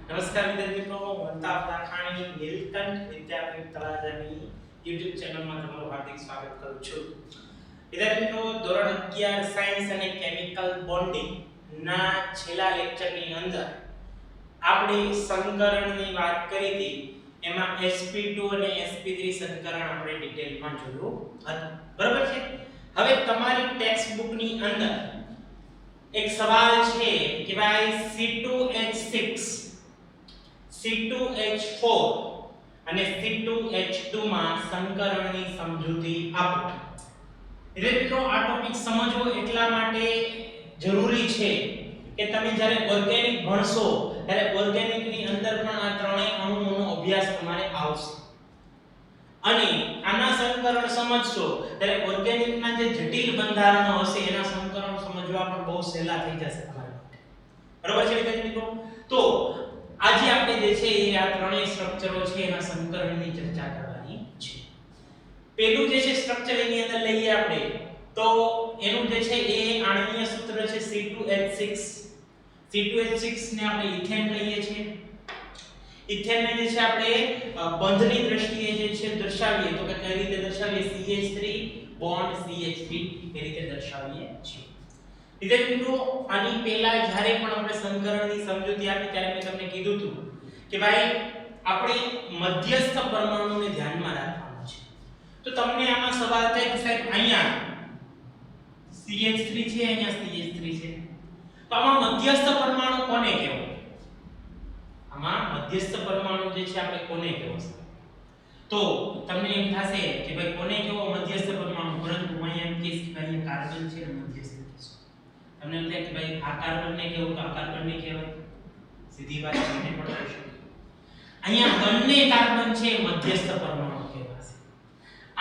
નમસ્કાર વિદ્યાર્થી મિત્રો, વંતાપ લાખાણી નીલકંઠ વિદ્યાપીઠ તળાજાની YouTube ચેનલમાં તમારું હાર્દિક સ્વાગત કરું છું. વિદ્યાર્થી મિત્રો, ધોરણ 11 સાયન્સ અને કેમિકલ બોન્ડિંગ ના છેલ્લા લેક્ચરની અંદર આપણે સંકરણની વાત કરી હતી. એમાં sp2 અને sp3 સંકરણ આપણે ડિટેલમાં જોયું હતું. બરાબર છે? હવે તમારી ટેક્સ્ટ બુકની અંદર એક સવાલ છે કે ભાઈ C2H6 C2H4 અને C2H2 માં સંકરણની સમજૂતી આપો. એટલે મિત્રો આ ટોપિક સમજવો એટલા માટે જરૂરી છે કે તમે જ્યારે ઓર્ગેનિક ભણશો ત્યારે ઓર્ગેનિક ની અંદર પણ આ ત્રણેય અણુઓનો અભ્યાસ તમારે આવશે. અને આના સંકરણ સમજશો ત્યારે ઓર્ગેનિક ના જે જટિલ બંધારણો હશે એના સંકરણ સમજવા પણ બહુ સહેલા થઈ જશે તમારા માટે. બરાબર છે વિદ્યાર્થી મિત્રો? તો આજે આપણે જે છે એ આ ત્રણેય સ્ટ્રક્ચરો છે એના સંકરણની ચર્ચા કરવાની છે. પહેલું જે છે સ્ટ્રક્ચર એની અંદર લઈએ આપણે તો એનું જે છે એ આણ્વીય સૂત્ર છે C2H6. C2H6 ને આપણે ઇથેન કહીએ છીએ. ઇથેન ને જે છે આપણે બંધની દ્રષ્ટિએ જે છે દર્શાવીએ તો કે કઈ રીતે દર્શાવીએ? CH3 બોન્ડ CH3 એ રીતે દર્શાવીએ છીએ. વિદ્યાર્થી મિત્રો, આની પહેલા જ્યારે પણ આપણે સંકરણની સમજૂતી આપી ત્યારે મેં તમને કીધું હતું કે ભાઈ આપણે મધ્યસ્થ પરમાણુને ધ્યાનમાં રાખવાનું છે. તો તમને આમાં સવાલ થાય કે સાહેબ અહીંયા CH3 છે, અહીંયા CH3 છે, તો આમાં મધ્યસ્થ પરમાણુ કોને કહેવાય? આમાં મધ્યસ્થ પરમાણુ જે છે આપણે કોને કહેવાય? તો તમને એમ થશે કે ભાઈ કોને કહેવો મધ્યસ્થ પરમાણુ, પરંતુ અહીંયા એમ કહીશ કે ભાઈ કાર્બન છે ને મધ્યસ્થ. તમને એમ થાય કે ભાઈ આ કાર્બનને કેવું તો આ કાર્બનને કહેવાય. સીધી વાત તમને પડશે. અહીંયા બંને કાર્બન છે મધ્યસ્થ પરમાણુ કહેવાશે.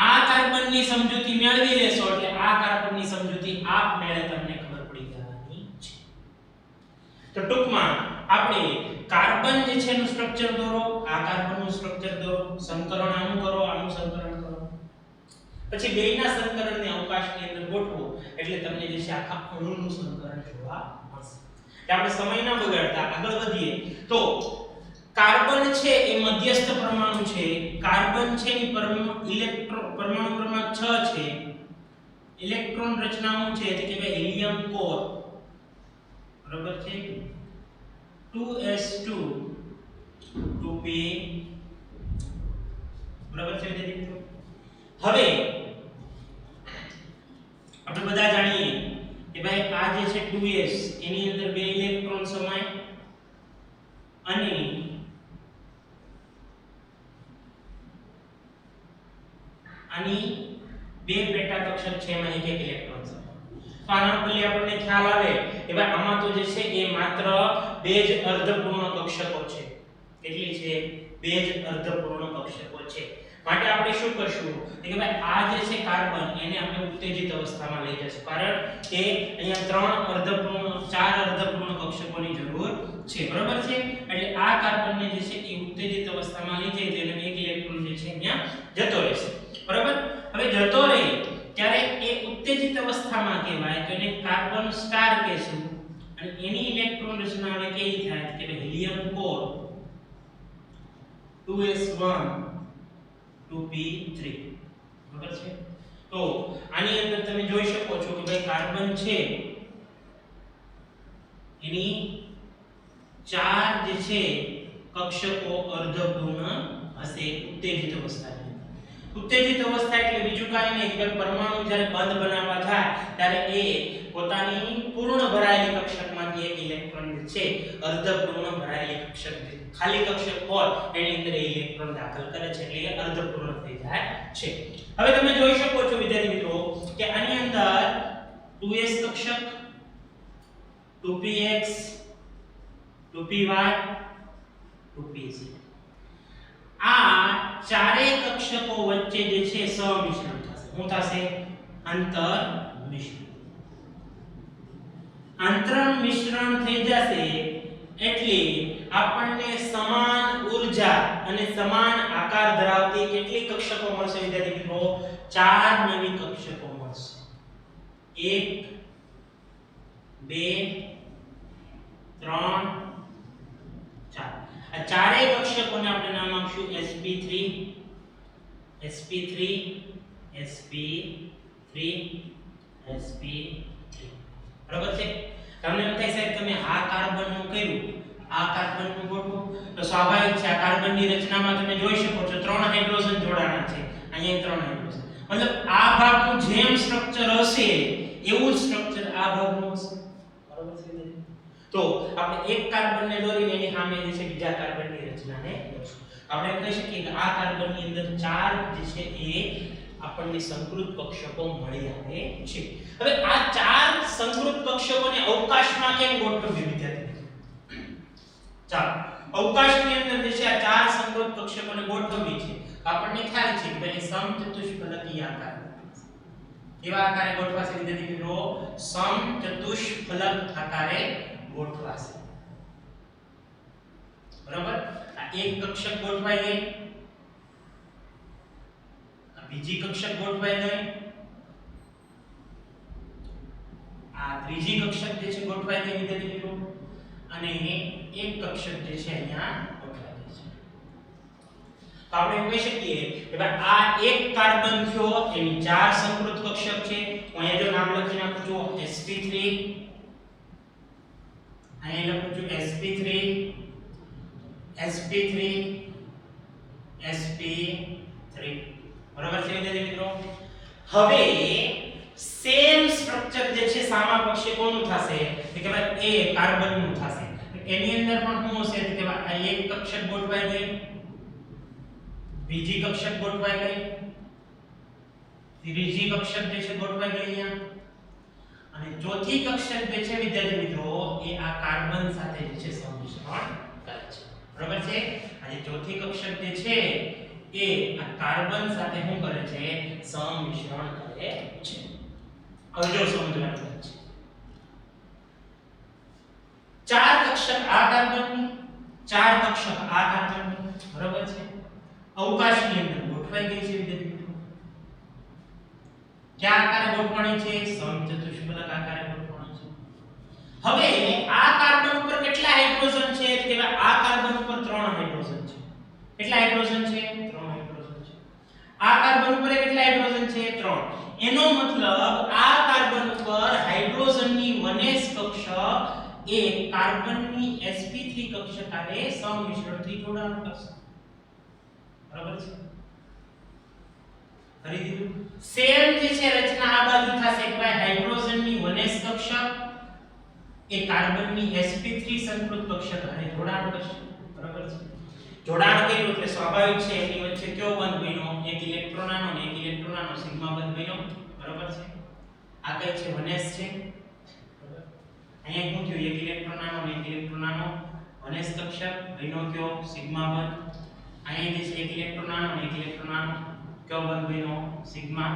આ કાર્બનની સમજૂતી મેળવી લેશો એટલે આ કાર્બનની સમજૂતી આપમેળે તમને ખબર પડી જવાની છે. તો ટૂંકમાં આપણે કાર્બન જે છે એનું સ્ટ્રક્ચર દોરો, આ કાર્બનનું સ્ટ્રક્ચર દોરો, સંકરણ આનું કરો, આનું સંકરણ કરો. પછી બેયના સંકરણને અવકાશની અંદર ગોઠવો એટલે તમને જે છે આખા અણુનું સંકરણ જોવા મળશે. કે આપણે સમય ન બગાડતા આગળ વધીએ તો કાર્બન છે એ મધ્યસ્થ પરમાણુ છે. કાર્બન છે ની પરમાણુ ક્રમાંક 6 છે. ઇલેક્ટ્રોન રચનાઓ છે એટલે કે ભાઈ હિલિયમ કોર, બરાબર છે, 2s2 2p, બરાબર છે વિદ્યાર્થી. હવે આપણે બધા જાણીએ કે ભાઈ આ જે છે 2s એની અંદર બે ઇલેક્ટ્રોન સમાય અને આની બે પેટા કક્ષક છે એમાં એક એક ઇલેક્ટ્રોન સમાય. તો આના પરથી આપણને ખ્યાલ આવે કે ભાઈ આમાં તો જે છે એ માત્ર બે જ અર્ધપૂર્ણ કક્ષકો છે. કેટલી છે? બે જ અર્ધપૂર્ણ કક્ષકો છે. માટે આપણે શું કરશું કે ભાઈ આ જે છે કાર્બન એને આપણે ઉત્તેજિત અવસ્થામાં લઈ જશું, કારણ કે અહીંયા ચાર અર્ધપૂર્ણ કક્ષકોની જરૂર છે. બરાબર છે? એટલે આ કાર્બનને જે છે એ ઉત્તેજિત અવસ્થામાં લઈ જઈએ તો એનો એક ઇલેક્ટ્રોન જે છે અહીંયા જતો રહેશે. બરાબર? હવે જતો રહે ત્યારે એ ઉત્તેજિત અવસ્થામાં કહેવાય તો એને કાર્બન સ્ટાર કહેશું. અને એની ઇલેક્ટ્રોન રચના હવે કેવી થાય કે હિલિયમ કોર 2s1 2p3, બરાબર છે? તો આની અંદર તમે જોઈ શકો છો કે ભાઈ કાર્બન છે એની ચાર જે છે કક્ષકો અર્ધપૂર્ણ હશે ઉત્તેજિત અવસ્થાની. ઉત્તેજિત અવસ્થા એટલે બીજું કાંઈ નહીં કે પરમાણુ જ્યારે બંધ બનાવવા જાય ત્યારે એ પોતાની પૂર્ણ ભરાયેલી કક્ષકમાંથી એક ઇલેક્ટ્રોન છે અર્ધપૂર્ણ ભરાયેલી કક્ષક, ખાલી કક્ષક હોય એની અંદર ઇલેક્ટ્રોન દાખલ કરે છે એટલે એ અર્ધપૂર્ણ થઈ જાય છે. હવે તમે જોઈ શકો છો વિદ્યાર્થી મિત્રો કે આની અંદર 2s કક્ષક, 2px, 2py, 2pz, આ ચારેય કક્ષકો વચ્ચે જે છે સમિશ્રણ થશે. શું થશે? અંતર મિશ્રણ. આંતર મિશ્રણ થઈ જશે એટલે આપણને સમાન ઊર્જા અને સમાન આકાર ધરાવતી કેટલી કક્ષકો મળશે વિદ્યાર્થી મિત્રો? 4 નવી કક્ષકો મળશે. 1 2 3 4 આ ચારેય કક્ષકોને આપણે નામ આપશું sp3 sp3 sp3 sp3 બરાબર છે. તમને એમ થાય સાહેબ તમે આ કાર્બનનું કર્યું આ કાર્બનનું ગોઠવો તો સ્વાભાવિક છે આ કાર્બનની રચનામાં તમે જોઈ શકો છો 3 હાઇડ્રોજન જોડાણા છે અહીંયા 3 હાઇડ્રોજન મતલબ આ ભાગનું જેમ સ્ટ્રક્ચર હશે એવું જ સ્ટ્રક્ચર આ ભાગનું હશે બરાબર છે. તો આપણે એક કાર્બનને દોરીને એની સામે જે છે બીજા કાર્બનની રચનાને દોરશું. આપણે એમ કહી શકીએ કે આ કાર્બનની અંદર 4 જે છે એ આપણને સંકૃત કક્ષકો મળી આવે છે. હવે આ 4 સંકૃત કક્ષકોને અવકાશમાં કેમ ગોઠવવી વિદ્યાર્થી? ચાલો અવકાશની અંદર જે છે આ 4 સંકૃત કક્ષકોને ગોઠવવી છે. આપણને ખ્યાલ છે કે ભાઈ સમચતુષ્ફલકી આકાર કેવા આકારે ગોઠવાશે વિદ્યાર્થી મિત્રો? સમચતુષ્ફલક આકારે ગોઠવાશે. બરાબર? આ એક કક્ષક ગોઠવાઈ ગઈ, આ બીજી કક્ષક ગોઠવાઈ ગઈ, આ ત્રીજી કક્ષક જે છે ગોઠવાઈ ગઈ વિદ્યાર્થી મિત્રો, અને એક કક્ષક જે છે અહીંયા ગોઠવાઈ ગઈ છે. તો આપણે એમ કહી શકીએ કે ભાઈ આ એક કાર્બન થયો એની 4 સંકૃત કક્ષક છે. હું અહીંયા જો નામ લખી નાખું છું sp3, અહીંયા લખું છું sp3 sp3 sp3 બરાબર છે વિદ્યાર્થી મિત્રો. હવે સેમ સ્ટ્રક્ચર જે છે સામા પક્ષે કોનું થશે કે ભાઈ એ કાર્બનનું થશે. એની અંદર પણ શું હશે કે ભાઈ આ એક કક્ષક ગોઠવાઈ ગઈ, બીજી કક્ષક ગોઠવાઈ ગઈ, ત્રીજી કક્ષક જે છે ગોઠવાઈ ગઈ અહીંયા, અને ચોથી કક્ષક જે છે વિદ્યાર્થી મિત્રો એ આ કાર્બન સાથે જે છે સંમિશ્રણ કરે છે. બરાબર છે? આ જે ચોથી કક્ષક જે છે એ આ કાર્બન સાથે શું કરે છે? સંમિશ્રણ કરે છે. હવે જો સમજવાનું છે 4 કક્ષક આ કાર્બનની, 4 કક્ષક આ કાર્બનની, બરાબર છે? અવકાશની અંદર ગોઠવાઈ ગઈ છે વિદ્યાર્થી મિત્રો. ક્યાં આકારે ગોઠવણી છે? સમચતુષ્ફલક આકારે ગોઠવણી છે. હવે આ કાર્બન ઉપર કેટલા હાઇડ્રોજન છે? કે આ કાર્બન ઉપર 3 હાઇડ્રોજન છે. કેટલા હાઇડ્રોજન છે? 3 હાઇડ્રોજન છે. આ કાર્બન ઉપર કેટલા હાઇડ્રોજન છે? 3. એનો મતલબ આ કાર્બન ઉપર હાઇડ્રોજનની 1s કક્ષક એ કાર્બનની sp3 કક્ષક સાથે સંમિશ્રણથી જોડાણ કરશે. બરાબર છે? કરી દીધું. સેમ જે છે રચના આ બાજુ થશે કે ભાઈ હાઇડ્રોજનની 1s કક્ષક એ કાર્બનની sp3 સંકૃત કક્ષક સાથે જોડાણ કરશે. બરાબર છે? જોડાણ કર્યું એટલે સ્વાભાવિક છે એની વચ્ચે કયો બંધ બન્યો? એક ઇલેક્ટ્રોન આનો અને એક ઇલેક્ટ્રોન આનો સિગ્મા બંધ બન્યો. બરાબર છે? આ કઈ છે? 1s છે. બરાબર? અહીંયા શું થયું? એક ઇલેક્ટ્રોન આનો અને એક ઇલેક્ટ્રોન આનો 1s કક્ષક બન્યો કયો? સિગ્મા બંધ. અહીંયા જે છે એક ઇલેક્ટ્રોન આનો અને એક ઇલેક્ટ્રોન આનો કયો બંધ બન્યો? સિગ્મા.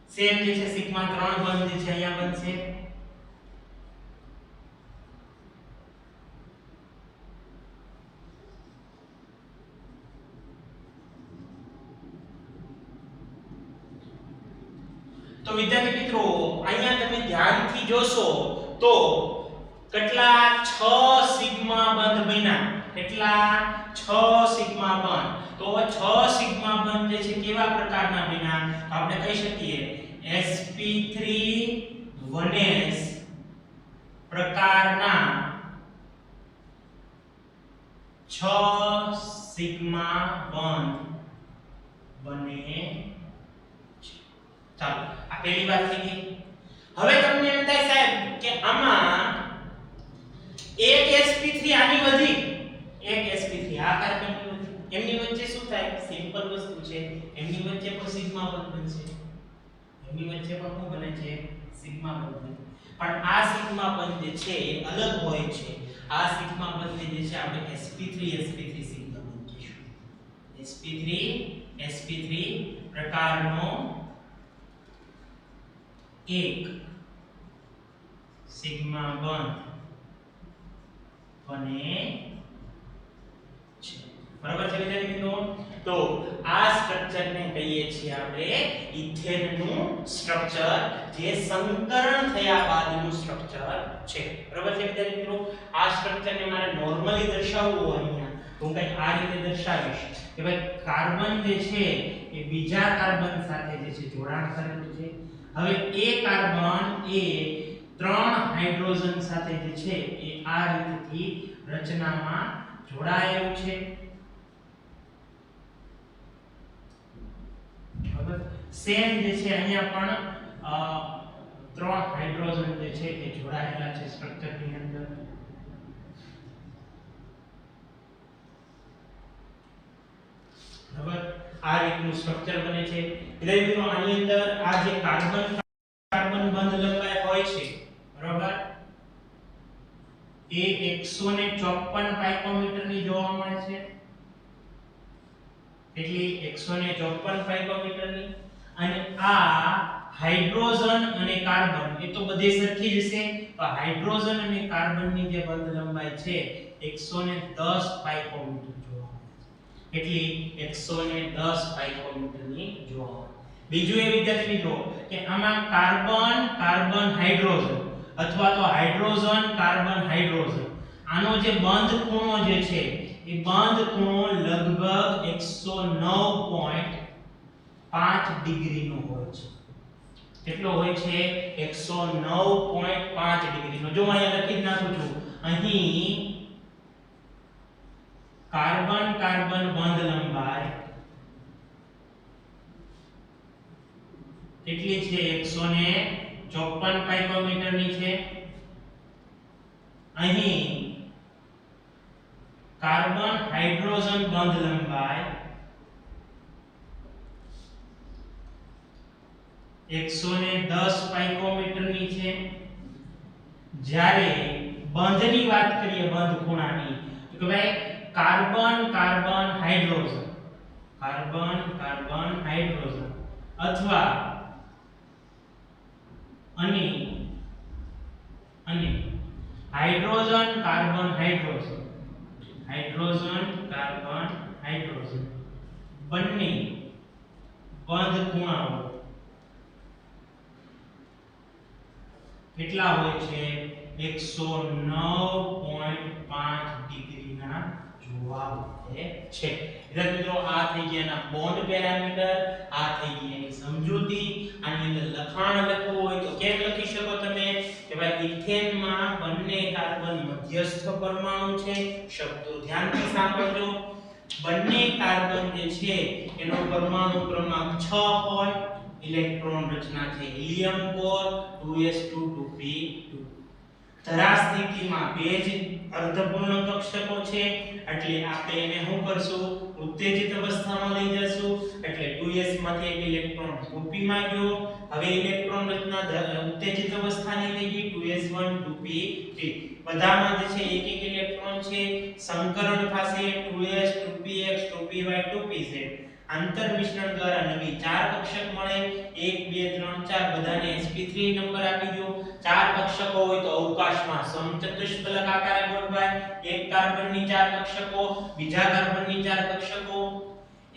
સેમ જે છે સિગ્મા 3 બંધ જે છે અહીંયા બનશે. તો વિદ્યાર્થી મિત્રો અહીંયા તમે ધ્યાનથી જોશો તો કેટલા 6 સિગ્મા બંધ બન્યા. કેટલા? 6 સિગ્મા બંધ. તો 6 સિગ્મા બંધ જે છે કેવા પ્રકારના બન્યા? તો આપણે કહી શકીએ sp3 1s પ્રકારના 6 સિગ્મા બંધ બને છે. ચાલો આ પહેલી વાત થઈ ગઈ. હવે તમને એમ થાય સાહેબ કે આમાં એક sp3 આની વધી, એક sp3 આ કાર્બનની વધી, એમની વચ્ચે શું થાય? સિમ્પલ વસ્તુ છે, એમની વચ્ચે પણ સિગ્મા બંધ બનશે. એમની વચ્ચે પણ શું બને છે? સિગ્મા બંધ બને. પણ આ સિગ્મા બંધ જે છે એ અલગ હોય છે. આ સિગ્મા બંધ જે છે આપણે sp3 સિગ્મા બંધ કહીશું. sp3 પ્રકારનો એક સિગ્મા બંધ બને છે. બરાબર છે વિદ્યાર્થી મિત્રો? તો આ સ્ટ્રક્ચરને કહીએ છીએ આપણે ઇથેનનું સ્ટ્રક્ચર, જે સંકરણ થયા બાદનું સ્ટ્રક્ચર છે. બરાબર છે વિદ્યાર્થી મિત્રો? આ સ્ટ્રક્ચરને મારે નોર્મલી દર્શાવવું હોય અહીંયા તો હું કંઈક આ રીતે દર્શાવીશ કે ભાઈ કાર્બન જે છે એ બીજા કાર્બન સાથે જે છે જોડાણ કરેલું છે. હવે એ કાર્બન એ 3 હાઇડ્રોજન સાથે જે છે એ આ રીતેથી રચનામાં જોડાયેલું છે. બરાબર? સેમ જે છે અહીંયા પણ 3 હાઇડ્રોજન જે છે એ જોડાયેલા છે સ્ટ્રક્ચરની અંદર. બરાબર? આ રીતનું સ્ટ્રક્ચર બને છે. એટલે મિત્રો આની અંદર આ જે કાર્બન બંધ લંબાઈ હોય છે, બરાબર, એ 154 પાઇકોમીટર ની જોવા મળે છે. કેટલી? 154 પાઇકોમીટર ની. અને આ હાઇડ્રોજન અને કાર્બન એ તો બધે સરખી જ હશે. તો હાઇડ્રોજન અને કાર્બનની જે બંધ લંબાઈ છે 110 પાઇકોમીટર જોવા મળે છે. કેટલી? 110 પાઇકોમીટર ની જોવા મળે. બીજું એ વિદ્યાર્થી મિત્રો કે આમાં કાર્બન કાર્બન હાઇડ્રોજન અથવા તો હાઇડ્રોજન કાર્બન હાઇડ્રોજન, આનો જે બંધ ખૂણો જે છે એ બંધ ખૂણો લગભગ 109.5 ડિગ્રીનો હોય છે. કેટલો હોય છે? 109.5 ડિગ્રીનો. જો અહીંયા લખી જ નાખું છું, અહીં કાર્બન કાર્બન બંધ લંબાઈ કેટલી છે? 154 પાઇકોમીટર ની છે. અહીં કાર્બન હાઇડ્રોજન બંધ લંબાઈ 110 પાઇકોમીટર ની છે. જ્યારે બંધની વાત કરીએ, બંધ ખૂણાની, તો કે ભાઈ carbon carbon hydrogen, carbon carbon hydrogen અથવા અને hydrogen carbon hydrogen, hydrogen carbon hydrogen બંને બંધ ખૂણાઓ કેટલા હોય છે? 109.5 ડિગ્રીના જોવા મળે છે. એટલે મિત્રો આ થઈ ગયા બોન્ડ પેરામીટર, આ થઈ ગઈ એની સમજૂતી. આની અંદર લખાણ લખવું હોય તો કેમ લખી શકો તમે કે ભાઈ ઇથેનમાં બંને કાર્બન મધ્યસ્થ પરમાણુ છે. શબ્દો ધ્યાનથી સાંભળજો. બંને કાર્બન જે છે એનો પરમાણુ ક્રમાંક 6 હોય. ઇલેક્ટ્રોન રચના છે હિલિયમ કોર 2s2 2p2. ધરા સ્થિતિમાં બે જ અર્ધપૂર્ણ કક્ષકો છે, એટલે આપણે એને શું કરશું? ઉત્તેજિત અવસ્થામાં લઈ જશું. એટલે 2s માંથી એક ઇલેક્ટ્રોન 2p માં ગયો. હવે ઇલેક્ટ્રોન રચના ઉત્તેજિત અવસ્થાની થઈ ગઈ 2s1 2p3. બધામાં જે છે એક એક ઇલેક્ટ્રોન છે. સંકરણ થશે 2s 2px 2py 2pz. આંતર મિશ્રણ દ્વારા નવી 4 કક્ષક મળે. 1 2 3 4 બધાને sp3 નંબર આપી દો. 4 કક્ષકો હોય તો અવકાશમાં સમચતુષ્ફલક આકારે ગોઠવાય. એક કાર્બનની 4 કક્ષકો, બીજા કાર્બનની 4 કક્ષકો.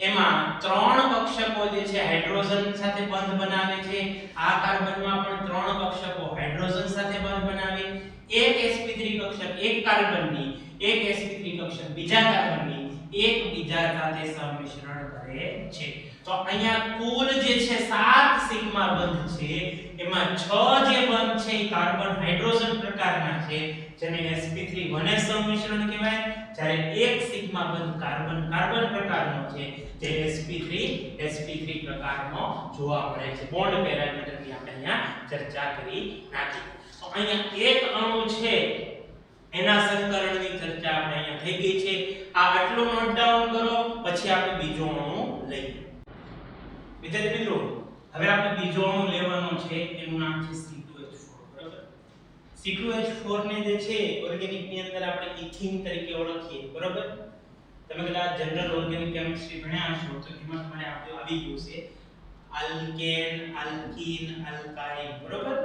એમાં 3 કક્ષકો જે છે હાઇડ્રોજન સાથે બંધ બનાવે છે. આ કાર્બનમાં પણ 3 કક્ષકો હાઇડ્રોજન સાથે બંધ બનાવે. એક sp3 કક્ષક એક કાર્બનની, એક sp3 કક્ષક બીજા કાર્બનની એકબીજા સાથે સમિશ્રણ કરે છે. તો અહીંયા કુલ જે છે 7 સિગ્મા બંધ છે. એમાં 6 જે બંધ છે એ કાર્બન હાઇડ્રોજન પ્રકારના છે, જેને sp3 વને સમિશ્રણ કહેવાય. જ્યારે એક સિગ્મા બંધ કાર્બન કાર્બન પ્રકારનો છે, જે sp3 પ્રકારનો જોવા મળે છે. બોન્ડ પેરામીટરની આપણે અહીંયા ચર્ચા કરી નાખી. તો અહીંયા એક અણુ છે એના સંકરણની ચર્ચા આપણે અહીંયા થઈ ગઈ છે. આ આટલું નોટ ડાઉન કરો, પછી આપણે બીજો અણુ લઈએ. વિદ્યાર્થી મિત્રો, હવે આપણે બીજો અણુ લેવાનો છે, એનું નામ છે C2H4. બરાબર? C2H4 ને જે છે ઓર્ગેનિક ની અંદર આપણે ઇથીન તરીકે ઓળખીએ. બરાબર? તમે કદાચ જનરલ ઓર્ગેનિક કેમિસ્ટ્રી ભણ્યા હશો તો એમાં તમારે આવી ગયું છે આલ્કેન, આલ્કીન, આલ્કાઇન. બરાબર?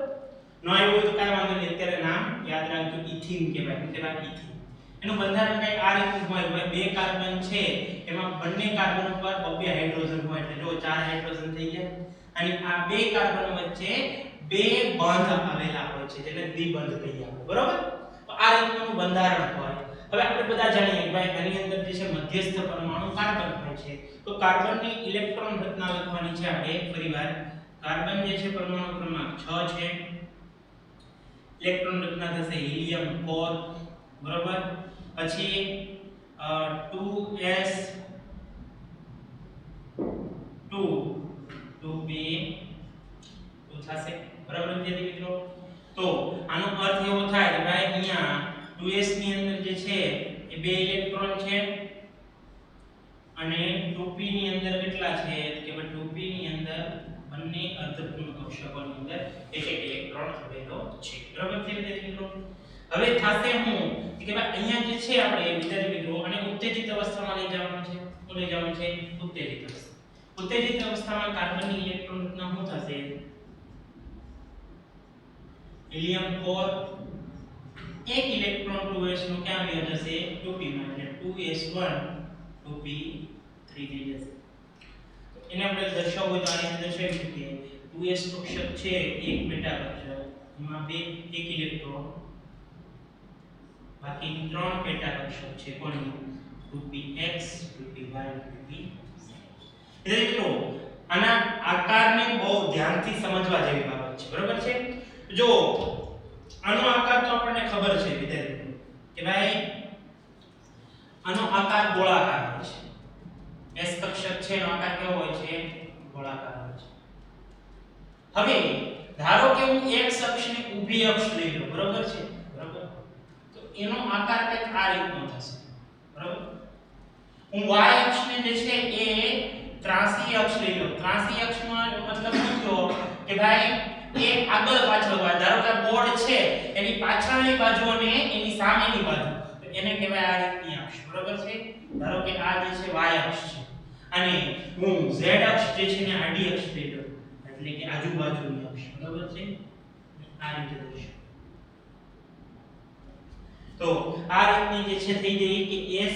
નો આવ્યું તો કાઈ વાંધો નહીં, અત્યારે નામ યાદ રાખજો. ઇથીન કહેવાય. ઇથીન એનું બંધારણ કંઈક આ રીતનું હોય ભાઈ બે કાર્બન છે એમાં બંને કાર્બન ઉપર બે હાઇડ્રોજન હોય એટલે જો ચાર હાઇડ્રોજન થઈ ગયા અને આ બે કાર્બન વચ્ચે બે બંધ આવેલા હોય છે જેને દ્વિબંધ કહીએ આપણે બરોબર તો આ રીતનું બંધારણ હોય હવે આપણે બધા જાણીએ કે ભાઈ આની અંદર જે છે મધ્યસ્થ પરમાણુ કાર્બન હોય છે તો કાર્બનની ઇલેક્ટ્રોન રચના લખવાની છે આપણે ફરીવાર કાર્બન જે છે પરમાણુ ક્રમાંક 6 છે ઇલેક્ટ્રોન રચના થશે હિલિયમ 4 બરોબર પછી 2s 2p 2 થશે બરાબર વિદ્યાર્થી મિત્રો તો આનો અર્થ એવો થાય કે ભાઈ અહીંયા 2s ની અંદર જે છે એ બે ઇલેક્ટ્રોન છે અને 2p ની અંદર કેટલા છે કે ભાઈ 2p ની અંદર બંને અર્ધપૂર્ણ કક્ષકોની અંદર એક એક ઇલેક્ટ્રોન આવેલો છે બરાબર છે વિદ્યાર્થી મિત્રો હવે થાશે હું કે ભાઈ અહીંયા જે છે આપણે વિદ્યાર્થી મિત્રો અને ઉત્તેજિત અવસ્થામાં લઈ જવાનું છે ઉત્તેજિત અવસ્થા ઉત્તેજિત અવસ્થામાં કાર્બનની ઇલેક્ટ્રોન રચના શું થશે હિલિયમ 4 એક ઇલેક્ટ્રોન 2s નો ક્યાં વયો જશે 2p માં એટલે 2s1 2p3 થઈ જશે એને આપણે દર્શાવવું હોય તો આની અંદર દર્શાવી શકીએ 2s કક્ષક છે એક પેટા કક્ષક એમાં બે એક ઇલેક્ટ્રોન બાકી ત્રણ પેટા કક્ષક છે કોની 2px 2py 2p એટલે મિત્રો આના આકારને બહુ ધ્યાનથી સમજવા જેવી બાબત છે બરોબર છે જો આનો આકાર તો આપણને ખબર છે વિદ્યાર્થીઓ કે ભાઈ આનો આકાર ગોળાકાર હોય છે s કક્ષક છે એનો આકાર કેવો હોય છે ગોળાકાર હોય છે હવે ધારો કે હું x અક્ષને ઊભી અક્ષ લઈ લઉં બરોબર છે બરોબર તો એનો આકાર કંઈક આ રીતનો થશે બરોબર હું y અક્ષને જે છે એ ત્રાંસી અક્ષ લઈ લઉં ત્રાંસી અક્ષનો મતલબ શું થયો કે ભાઈ એ આગળ પાછળ હોય ધારો કે બોર્ડ છે એની પાછળની બાજુ અને એની સામેની બાજુ તો એને કહેવાય આ રીતની અક્ષ બરોબર છે ધારો કે આ જે છે y અક્ષ છે અને હું z અક્ષ જે છે ને આડી અક્ષ લઈ લઉં એટલે કે આજુબાજુની અક્ષ બરોબર છે આ રીતે દર્શાવ તો આ રીતની જે છે થઈ ગઈ કે s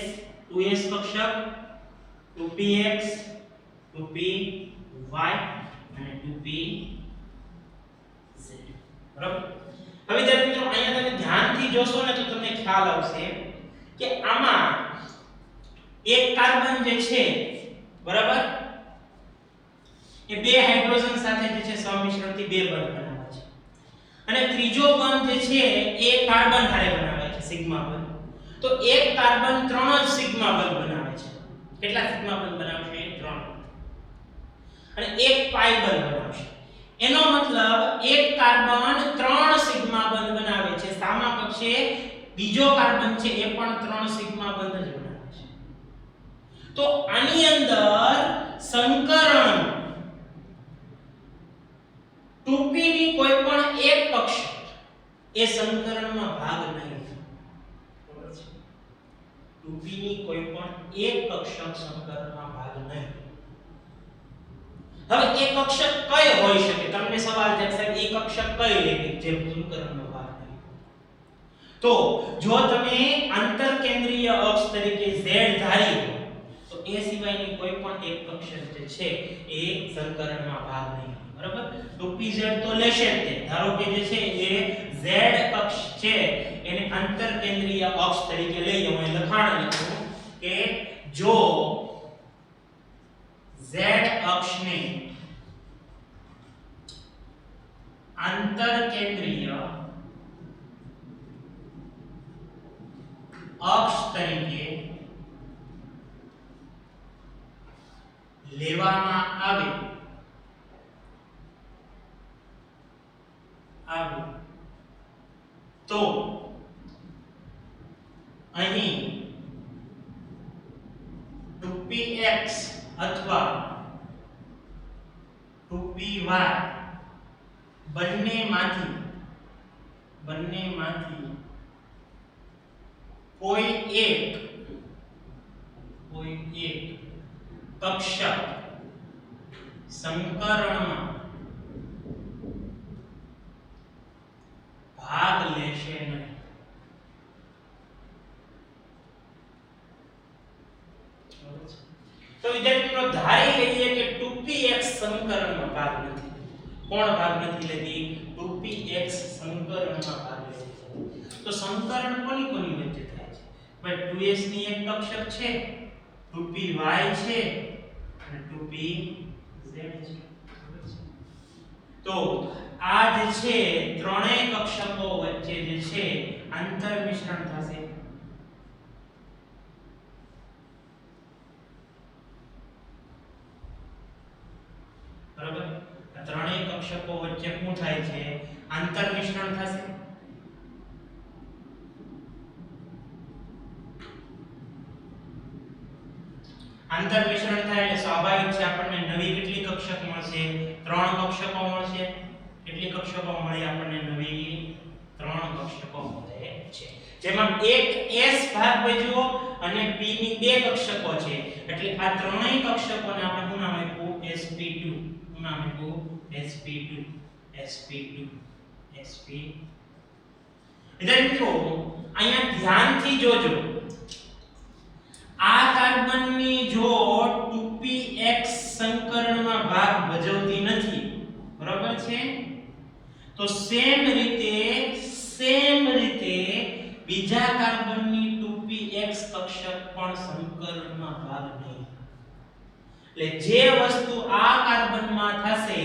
2s કક્ષક 2px 2py અને 2p બરાબર હવે જ્યારે મિત્રો અહીંયા તમે ધ્યાનથી જોશો ને તો તમને ખ્યાલ આવશે કે આમાં એક કાર્બન જે છે બરાબર એ બે હાઇડ્રોજન સાથે જે છે સમિશ્રણથી બે બંધ બનાવે છે અને ત્રીજો બંધ જે છે એ કાર્બન હારે બનાવે છે સિગ્મા બંધ તો એક કાર્બન ત્રણ જ સિગ્મા બંધ બનાવે છે કેટલા સિગ્મા બંધ બનાવશે 3 અને એક પાઈ બંધ બનાવશે એનો મતલબ એક કાર્બન 3 સિગ્મા બંધ બનાવે છે સામા પક્ષે બીજો કાર્બન છે એ પણ 3 સિગ્મા બંધ જ બનાવે છે તો આની અંદર સંકરણ 2p ની કોઈ પણ એક કક્ષક એ સંકરણમાં ભાગ નહીં બરાબર છે 2p ની કોઈ પણ એક કક્ષક સંકરણમાં ભાગ નહીં હવે એ કક્ષક કઈ હોઈ શકે તમને સવાલ થશે એ કક્ષક કઈ લેવી જે સંકરણનો ભાગ નહીં તો જો તમે આંતરકેન્દ્રીય અક્ષ તરીકે z ધારી હોય તો એ સિવાયની કોઈ પણ એક કક્ષક જે છે એ સંકરણમાં ભાગ નહીં બરાબર તો pz તો લેશે જ તે ધારો કે જે છે એ z અક્ષ છે એને આંતરકેન્દ્રીય અક્ષ તરીકે લઈ હું લખાણ લખું કે જો z અક્ષને આંતરકેન્દ્રીય અક્ષ તરીકે લેવામાં આવે તો અહીં 2px અથવા 2py બંનેમાંથી કોઈ એક કક્ષક સંકરણમાં ભાગ લેશે નહીં તો વિદ્યાર્થી મિત્રો ધારી લઈએ કે 2px સમીકરણમાં ભાગ નથી. કોણ ભાગ નથી લેતી? 2px સમીકરણમાં ભાગ લેતી. તો સમીકરણ કોની વચ્ચે થાય છે? ભાઈ 2s ની એક કક્ષક છે, 2py છે અને 2pz છે. તો આ જે છે ત્રણેય કક્ષકો વચ્ચે જે છે આંતર મિશ્રણ થશે. બરાબર? આ ત્રણેય કક્ષકો વચ્ચે શું થાય છે? આંતર મિશ્રણ થશે. આંતર મિશ્રણ થાય એટલે સ્વાભાવિક છે આપણને નવી કેટલી કક્ષક મળશે? 3 કક્ષકો મળશે. કેટલી કક્ષકો મળી આપણને? નવી 3 કક્ષકો મળે છે, જેમાં એક s ભાગ ભજવો અને p ની 2 કક્ષકો છે. એટલે આ ત્રણેય કક્ષકોને આપણે શું નામ આપ્યું? sp2. શું નામ આપ્યું? sp2. વિદ્યાર્થી મિત્રો અહીંયા ધ્યાનથી જોજો. આ કાર્બનની જો 2px સંકરણમાં ભાગ ભજવતી નથી, બરાબર છે, તો સેમ રીતે બીજા કાર્બનની 2px કક્ષક પણ સંકરણમાં ભાગ નહીં. એટલે જે વસ્તુ આ કાર્બનમાં થશે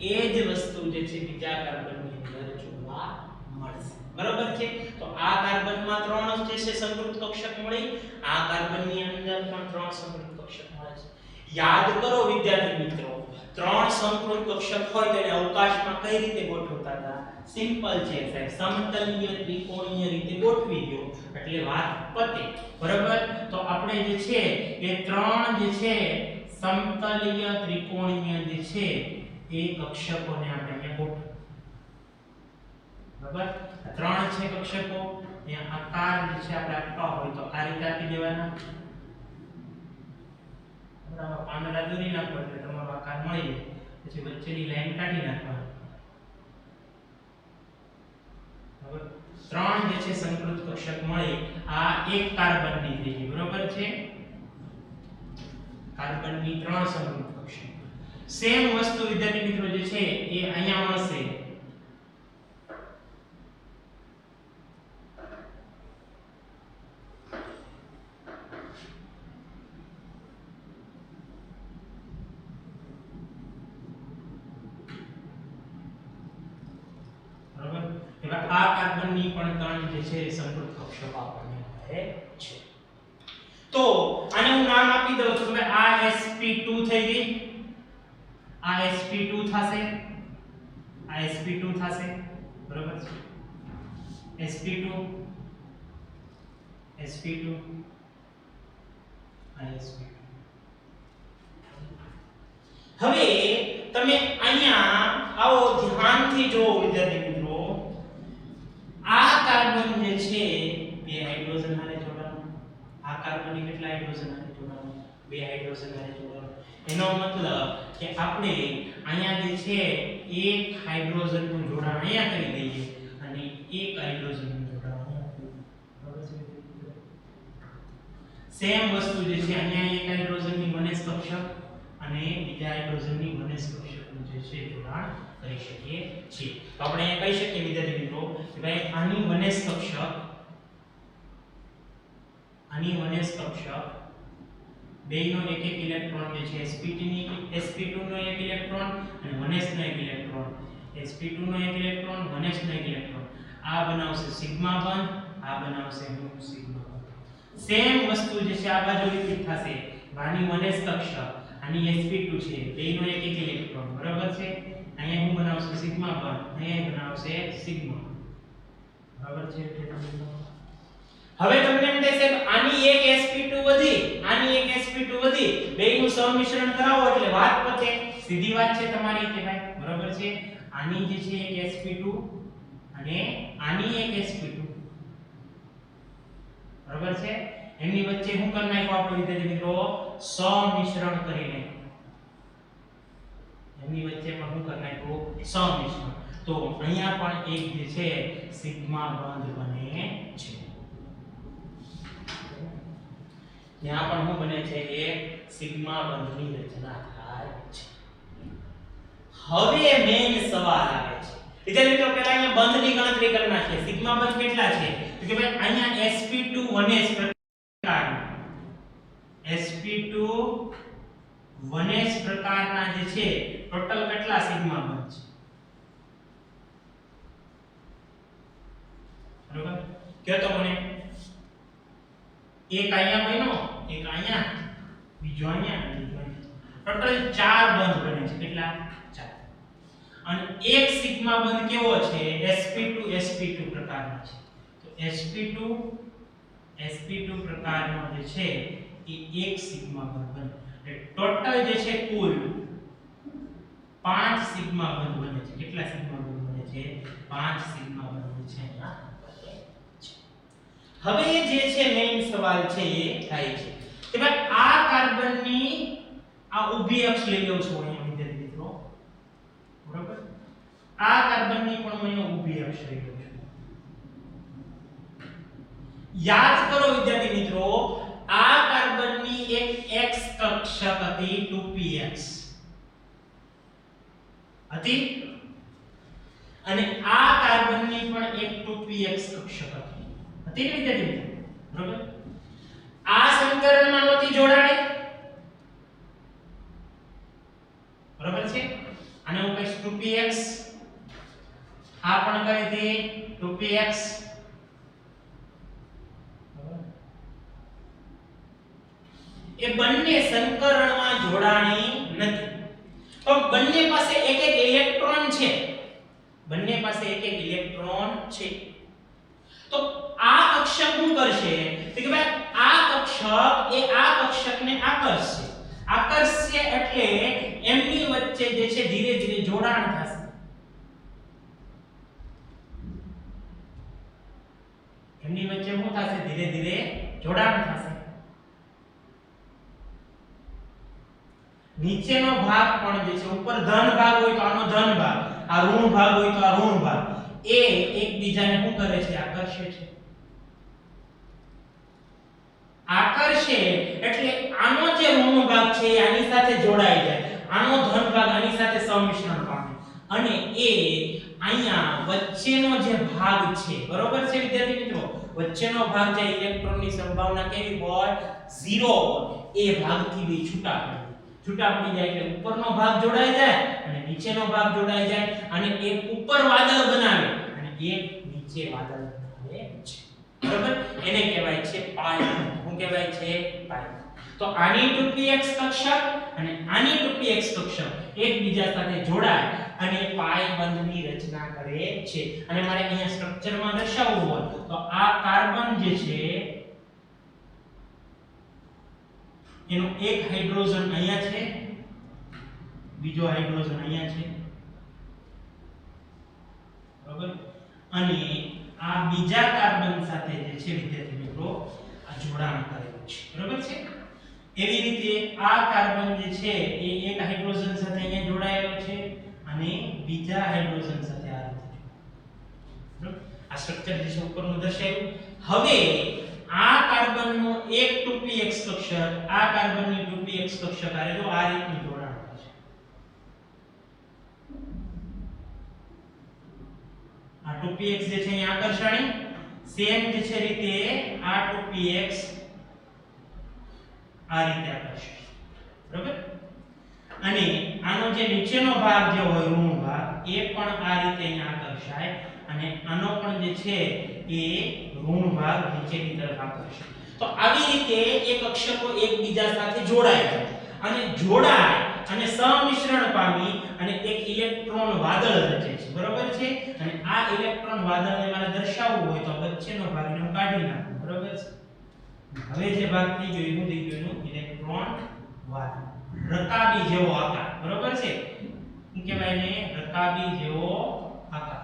એ જ વસ્તુ જે છે બીજા કાર્બનની અંદર જોવા મળશે. બરાબર છે? તો આ કાર્બનમાં 3 જે છે સંકૃત કક્ષક મળી, આ કાર્બનની અંદર પણ 3 સંકૃત કક્ષક મળે છે. યાદ કરો વિદ્યાર્થી મિત્રો, 3 સંકૃત કક્ષક હોય તેને અવકાશમાં કઈ રીતે ગોઠવતા હતા? સિમ્પલ છે સાહેબ, સમતલીય ત્રિકોણીય રીતે ગોઠવી દો એટલે વાત પતે. બરાબર? તો આપણે જે છે એ 3 જે છે સમતલીય ત્રિકોણીય જે છે એ કક્ષકોને આપણે અહીંયા ગોઠવીએ. બરાબર? 3 છે કક્ષકો. અહીંયા આકાર જે છે આપણે આપવા હોય તો આ રીતે આપી દેવાના. બરાબર? પાંદડા દોરી નાખો એટલે તમારો આકાર મળી જાય. પછી વચ્ચેની લાઈન કાઢી નાખવાની. બરાબર? 3 જે છે સંકૃત કક્ષક મળી. આ એક કાર્બનની થઈ ગઈ. બરાબર છે? કાર્બનની 3 સંકૃત કક્ષક. સેમ વસ્તુ વિદ્યાર્થી મિત્રો જે છે એ અહીંયા મળશે. આ કાર્બનની પણ 3 જે છે સંકૃત કક્ષકો આપણને મળે છે. તો આને હું નામ આપી દઉં છું. હવે આ sp2 થઈ ગઈ, આ sp2 થશે, આ sp2 થશે. બરાબર છે? sp2 આ sp2. હવે તમે અહીંયા આવો ધ્યાનથી જો વિદ્યાર્થી મિત્રો, આ કાર્બન જે છે 2 હાઇડ્રોજન હારે જોડાણું, આ કાર્બનની કેટલા હાઇડ્રોજન હારે જોડાણું? 2 હાઇડ્રોજન હારે જોડાણું. એનો મતલબ કે આપણે અહીંયા જે છે એક હાઇડ્રોજનનું જોડાણ અહીંયા કરી દઈએ અને એક હાઇડ્રોજનનું જોડાણ અહીંયા. બરાબર છે? સેમ વસ્તુ જે છે અહીંયા એક હાઇડ્રોજનની વનેશ કક્ષક અને બીજા હાઇડ્રોજનની વનેશ કક્ષકનું જે છે જોડાણ કરી શકીએ છીએ. તો આપણે અહીંયા કહી શકીએ વિદ્યાર્થી મિત્રો કે ભાઈ આની વનેશ કક્ષક બેયનો એક એક ઇલેક્ટ્રોન જે છે sp2 નો એક ઇલેક્ટ્રોન અને વનેશનો એક ઇલેક્ટ્રોન, sp2 નો એક ઇલેક્ટ્રોન, વનેશનો એક ઇલેક્ટ્રોન, આ બનાવશે સિગ્મા બંધ, આ બનાવશે સિગ્મા બંધ. સેમ વસ્તુ જે છે આ બાજુ રિપીટ થશે. આની વનેશ કક્ષક, આની sp2 છે, બેયનો એક એક ઇલેક્ટ્રોન. બરાબર છે? અહીંયા હું બનાવશે સિગ્મા બંધ, અહીંયા બનાવશે સિગ્મા. બરાબર છે? હવે તમને એમ થશે આની એક sp2 વધી, આની એક sp2 વધી, બેયનું સંમિશ્રણ કરાવો એટલે વાત પતે. સીધી વાત છે તમારી કે ભાઈ. બરાબર છે? આની જે છે એક sp2 અને આની એક sp2. બરાબર છે? એની વચ્ચે શું કરી નાખ્યું આપણે વિદ્યાર્થી મિત્રો? સંમિશ્રણ કરીને. એની વચ્ચે પણ શું કરી નાખ્યું? સંમિશ્રણ. તો અહીંયા પણ એક જે છે સિગ્મા બંધ બને છે. ત્યાં પણ શું બને છે એક સિગ્મા બંધની રચના થાય છે. હવે મેઇન સવાલ આવે છે. વિદ્યાર્થી મિત્રો પહેલા અહીંયા બંધની ગણતરી કરી નાખીએ. સિગ્મા બંધ કેટલા છે? તો કે ભાઈ અહીંયા sp2 1s પ્રકારનો sp2 1s પ્રકારના જે છે ટોટલ કેટલા સિગ્મા બંધ છે? બરોબર, કયો તો મને એક અહીંયા બન્યો, એક અહીંયા, બીજો અહીંયા, બીજો અહીંયા. ટોટલ 4 બંધ બને છે. કેટલા? 4. અને એક સિગ્મા બંધ કેવો છે? sp2 પ્રકારનો છે. તો sp2 પ્રકારનો જે છે એ એક સિગ્મા બંધ બને. એટલે ટોટલ જે છે કુલ 5 સિગ્મા બંધ બને છે. કેટલા સિગ્મા બંધ બને છે? 5 સિગ્મા બંધ છે. હવે જે છે મેઇન સવાલ છે એ થાય છે કે ભાઈ આ કાર્બનની આ ઊભી અક્ષ લઈ લઉં છું અહીંયા વિદ્યાર્થી મિત્રો. બરોબર, આ કાર્બનની પણ હું અહીંયા ઊભી અક્ષ લઈ લઉં છું. યાદ કરો વિદ્યાર્થી મિત્રો, આ કાર્બનની એક x કક્ષક હતી 2px હતી અને આ કાર્બનની પણ એક 2px કક્ષક હતી. હતી ને વિદ્યાર્થી મિત્રો? બરોબર, આ સમીકરણમાં નહોતી જોડાણી. બરોબર છે, આને હું કહીશ 2px, આ પણ કરી દે 2px. એ બંને સંકરણમાં જોડાણી નથી, પણ બંને પાસે એક એક ઇલેક્ટ્રોન છે. બંને પાસે એક એક ઇલેક્ટ્રોન છે. તો આ કક્ષક શું કરશે? તો કે ભાઈ આ કક્ષક એ આ કક્ષકને આકર્ષશે. આકર્ષશે એટલે એમની વચ્ચે જે છે ધીરે ધીરે જોડાણ થશે. એમની વચ્ચે શું થશે? ધીરે ધીરે જોડાણ થશે. નીચેનો ભાગ પણ જે છે, ઉપર ધન ભાગ હોય તો આનો ધન ભાગ, આ ઋણ ભાગ હોય તો આ ઋણ ભાગ, એ એકબીજાને શું કરે છે? આકર્ષે છે. આકર્ષે એટલે આનો જે ઋણ ભાગ છે એ આની સાથે જોડાઈ જાય, આનો ધન ભાગ આની સાથે સંમિશ્રણ પામે અને એ અહીંયા વચ્ચેનો જે ભાગ છે, બરોબર છે વિદ્યાર્થી મિત્રો, વચ્ચેનો ભાગ જે ઇલેક્ટ્રોનની સંભાવના કેવી હોય? 0 હોય. એ ભાગથી બે છૂટા પડે. છૂટા પડી જાય એટલે ઉપરનો ભાગ જોડાઈ જાય અને નીચેનો ભાગ જોડાઈ જાય અને એક ઉપર વાદળ બનાવે અને એક નીચે વાદળ બનાવે છે. બરાબર, એને કહેવાય છે પાઈ. શું કહેવાય છે? પાઈ. તો આની 2px કક્ષક અને આની 2px કક્ષક એકબીજા સાથે જોડાય અને પાઈ બંધની રચના કરે છે. અને મારે અહીંયા સ્ટ્રક્ચરમાં દર્શાવવું હોય તો આ કાર્બન જે છે એનો એક હાઇડ્રોજન અહીંયા છે, બીજો હાઇડ્રોજન અહીંયા છે. બરાબર, અને આ બીજા કાર્બન સાથે જે છે વિદ્યાર્થી મિત્રો આ જોડાણ કરેલું છે. બરાબર છે. એવી રીતે આ કાર્બન જે છે એ એક હાઇડ્રોજન સાથે અહીંયા જોડાયેલો છે અને બીજા હાઇડ્રોજન સાથે આ રીતે. બરાબર, આ સ્ટ્રક્ચર જે છે ઉપરનું દર્શાવ્યું. હવે આ કાર્બનનો એક 2px કક્ષક આ કાર્બનની 2px કક્ષક આરે તો આ રીતનું જોડાણ થશે. આ 2px જે છે અહીં આકર્ષણી, સેમ જે છે રીતે આ 2px આ રીતે આકર્ષે. બરાબર, અને આનો જે નીચેનો ભાગ જે હોય ઋણ ભાગ એ પણ આ રીતે અહીં આકર્ષાય અને આનો પણ જે છે એ ઋણ ભાગ નીચેની તરફ આકર્ષે. તો આવી રીતે એક કક્ષકો એકબીજા સાથે જોડાય છે અને જોડાય અને સંમિશ્રણ પામી અને એક ઇલેક્ટ્રોન વાદળ રચે છે. બરોબર છે, અને આ ઇલેક્ટ્રોન વાદળને મારે દર્શાવવું હોય તો વચ્ચેનો ભાગને હું કાઢી નાખું. બરોબર છે. હવે જે ભાગ થઈ ગયો એનું થઈ ગયું એનું ઇલેક્ટ્રોન વાદળ, રકાબી જેવો આકાર. બરોબર છે, શું કહેવાય ને? રકાબી જેવો આકાર.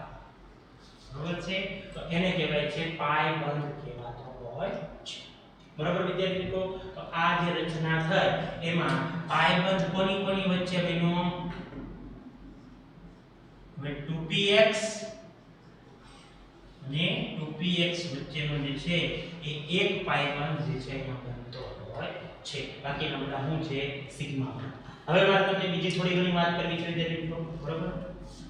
બરોબર છે, તો એને કહેવાય છે પાઈ બંધ કહેવાતો હોય છે. બરાબર વિદ્યાર્થી મિત્રો, તો આ જે રચના થઈ એમાં પાઈ બંધ કોની કોની વચ્ચે બન્યો? હવે 2px અને 2px વચ્ચેનો જે છે એ એક પાઈ બંધ જે છે અહીંયા બનતો હોય હોય છે. બાકીના બધા શું છે સિગ્મા બંધ. હવે મારે તમને બીજી થોડી ઘણી વાત કરવી છે વિદ્યાર્થી મિત્રો, બરોબર?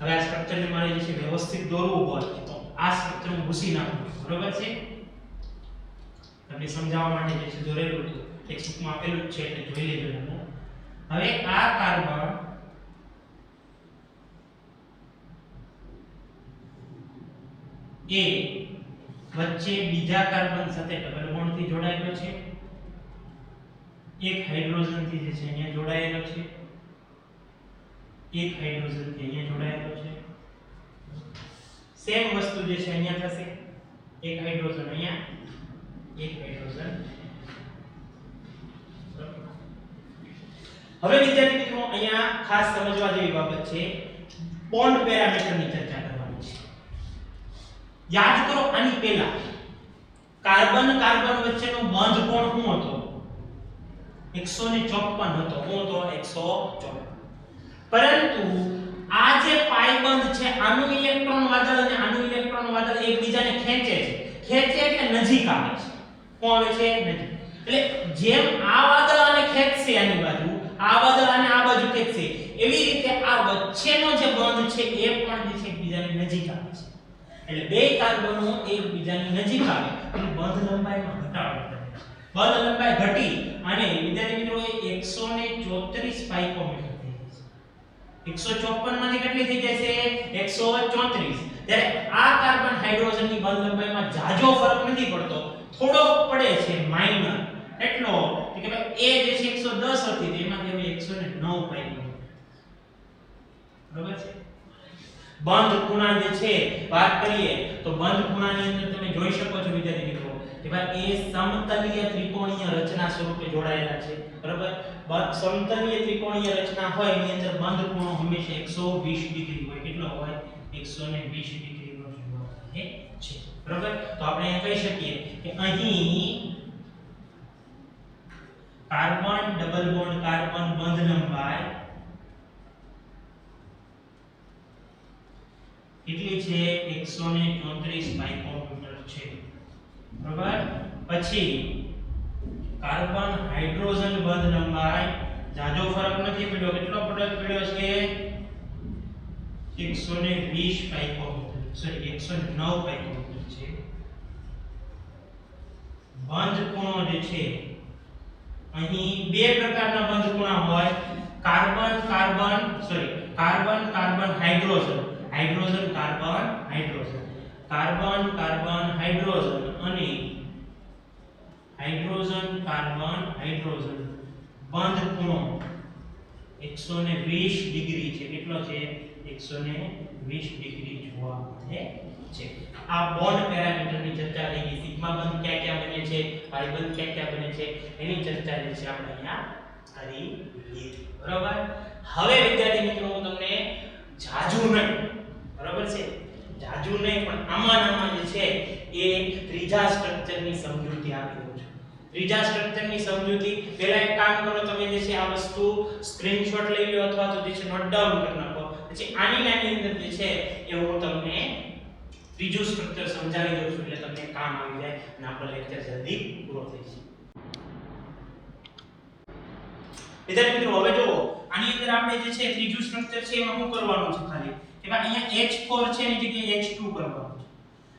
હવે આ સ્ટ્રક્ચરને મારે જે છે વ્યવસ્થિત દોરવું હોય તો આ સ્ટ્રક્ચર હું ભૂસી નાખું, બરોબર છે? તમને સમજાવવા માટે જે છે દોરેલું હતું એક સૂત્રમાં આપેલું જ છે એટલે જોઈ લેજો તમે. હવે આ કાર્બન એ વચ્ચે બીજા કાર્બન સાથે ડબલ બોન્ડ થી જોડાયેલો છે, એક હાઇડ્રોજન થી જે છે અહીંયા જોડાયેલો છે, એક હાઇડ્રોજન થી અહીંયા જોડાયેલો છે. સેમ વસ્તુ જે છે અહીંયા થશે, એક હાઇડ્રોજન અહીંયા, એક હાઇડ્રોજન. હવે વિદ્યાર્થી મિત્રો અહીંયા ખાસ સમજવા જેવી બાબત છે, બોન્ડ પેરામીટરની ચર્ચા કરવાની છે. યાદ કરો આની પહેલા કાર્બન કાર્બન વચ્ચેનો બંધ કોણ શું હતો? 154 હતો. શું હતો? 154. પરંતુ આ જે પાઈ બંધ છે આનું ઇલેક્ટ્રોન વાદળ અને આનું ઇલેક્ટ્રોન વાદળ એકબીજાને ખેંચે છે. ખેંચે એટલે નજીક આવે છે. કોણ આવે છે? નજીક. એટલે જેમ આ વાદળ આને ખેંચશે આની બાજુ, આ વાદળ આને આ બાજુ ખેંચશે, એવી રીતે આ વચ્ચેનો જે બંધ છે એ પણ જે છે એકબીજાની નજીક આવે છે. એટલે બે કાર્બનો એકબીજાની નજીક આવે અને બંધ લંબાઈમાં ઘટાડો થાય. બંધ લંબાઈ ઘટી અને વિદ્યાર્થી મિત્રો 134 પાઇકોમીટર થઈ જશે. 154 માંથી કેટલી થઈ જશે? 134. ત્યારે આ કાર્બન હાઇડ્રોજનની બંધ લંબાઈમાં જાજો ફરક નથી પડતો, થોડો પડે છે, માઇનર. એટલો કે ભાઈ એ જે છે 110 હતી તેમાંથી હવે 109 પાઇકોમીટર. બરાબર છે? બંધ ખૂણા જે છે વાત કરીએ તો બંધ ખૂણાની અંદર તમે જોઈ શકો છો વિદ્યાર્થી મિત્રો કે ભાઈ એ સમતલીય ત્રિકોણીય રચના સ્વરૂપે જોડાયેલા છે. બરાબર? સમતલીય ત્રિકોણીય રચના હોય એની અંદર બંધ ખૂણો હંમેશા 120 ડિગ્રી હોય. કેટલો હોય? 120 ડિગ્રીનો જોવા મળે છે. બરાબર? તો આપણે અહીં કહી શકીએ કે અહીં કાર્બન ડબલ બોન્ડ કાર્બન બંધ લંબાઈ કેટલી છે? 134 માઇક્રોમીટર છે. બરાબર? પછી કાર્બન હાઇડ્રોજન બંધ લંબાઈ જાજો ફરક નથી પડ્યો. કેટલો ફરક પડ્યો છે? 120 માઇક્રોમીટર, સોરી 109 માઇક્રોમીટર છે. બંધ ખૂણો જે છે અહીં બે પ્રકારના બંધ ખૂણા હોય, carbon carbon hydrogen, hydrogen carbon hydrogen, carbon carbon hydrogen અને હાઇડ્રોજન કાર્બન હાઇડ્રોજન. બંધ ખૂણો 120 ડિગ્રી છે. કેટલો છે? 120 ડિગ્રી જોવા મળે છે. આ બોન્ડ પેરામીટરની ચર્ચા થઈ ગઈ. સિગ્મા બંધ ક્યાં ક્યાં બને છે, પાઈ બંધ ક્યાં ક્યાં બને છે એની ચર્ચા જે છે આપણે અહીંયા કરી લીધી. બરાબર? હવે વિદ્યાર્થી મિત્રો હું તમને જાજુ નહીં, બરાબર છે, જાજુ નહીં પણ આમાં જે છે એ ત્રીજા સ્ટ્રક્ચરની સમજૂતી આપી દઉં છું. ત્રીજા સ્ટ્રક્ચરની સમજૂતી પહેલા એક કામ કરો, તમે જે છે આ વસ્તુ સ્ક્રીનશોટ લઈ લો અથવા તો જે છે નોટ ડાઉન કરી નાખો. પછી આની લાઈનની અંદર જે છે એ હું તમને ત્રીજું સ્ટ્રક્ચર સમજાવી દઉં છું એટલે તમને કામ આવી જાય અને આપણો લેક્ચર જલ્દી પૂરો થઈ જાય. વિદ્યાર્થી મિત્રો હવે જુઓ, આની અંદર આપણે જે છે ત્રીજું સ્ટ્રક્ચર છે એમાં શું કરવાનું છે? ખાલી કે ભાઈ અહીંયા H4 છે એની જગ્યાએ H2 કરવાનું છે.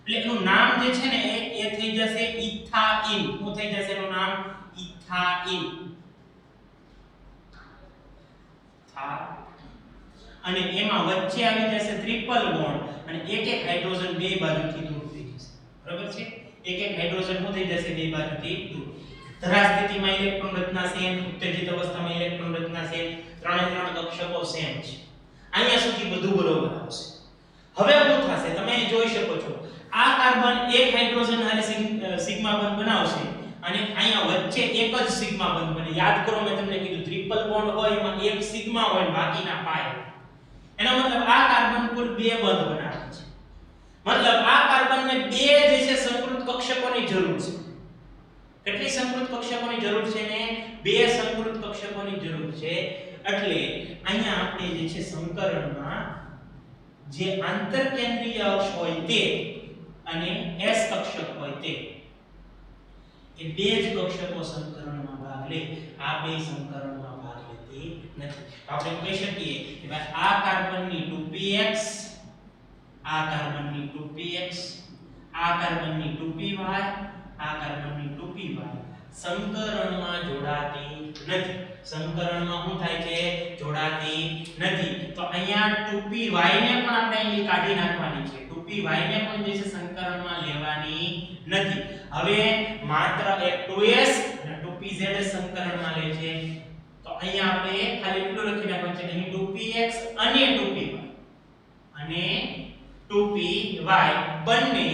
એટલે એનું નામ જે છે ને એ થઈ જશે ઇથાઇન. શું થઈ જશે એનું નામ? ઇથાઇન. અને એમાં વચ્ચે આવી જશે ટ્રિપલ બોન્ડ અને એક એક હાઇડ્રોજન બે બાજુથી દૂર થઈ જશે. બરાબર છે? એક એક હાઇડ્રોજન શું થઈ જશે? બે બાજુથી દૂર. ધરા સ્થિતિમાં ઇલેક્ટ્રોન રચના સેમ, ઉત્તેજિત અવસ્થામાં ઇલેક્ટ્રોન રચના સેમ, ત્રણે ત્રણ કક્ષકો સેમ છે. અહીંયા સુધી બધું બરોબર આવશે. હવે શું થશે તમે જોઈ શકો છો, આ કાર્બન એક હાઇડ્રોજન અને સિગ્મા બંધ બનાવશે અને અહીંયા વચ્ચે એક જ સિગ્મા બંધ બને. યાદ કરો મેં તમને કીધું ટ્રિપલ બોન્ડ હોય એમાં એક સિગ્મા હોય બાકીના પાઈ. એનો મતલબ આ કાર્બન કુલ બે બંધ બનાવે છે. મતલબ આ કાર્બનને બે જે છે સંકૃત કક્ષકોની જરૂર છે. કેટલી સંકૃત કક્ષકોની જરૂર છે? ને બે સંકૃત કક્ષકોની જરૂર છે. એટલે અહીંયા આપણે જે છે સંકરણમાં જે આંતરકેન્દ્રીય અક્ષ હોય તે અને S કક્ષક હોય તે એ બે જ કક્ષકો સંકરણમાં ભાગ લે, આ બે સંકરણમાં ભાગ લેતી નથી. આપણે કહી શકીએ કે ભાઈ આ કાર્બનની 2px, આ કાર્બનની 2px, આ કાર્બનની 2py, આ કાર્બનની 2py સંકરણમાં જોડાતી નથી. સંકરણમાં શું થાય છે? જોડાતી નથી. તો અહીંયા 2py ને પણ આપણે અહીં કાઢી નાખવાની છે. 2py ને પણ જે છે સંકરણમાં લેવાની નથી. હવે માત્ર એક 2s અને 2pz સંકરણમાં લે છે. તો અહીંયા આપણે ખાલી એટલું લખી નાખવાનું છે કે અહીં 2px અને 2py અને 2py બંને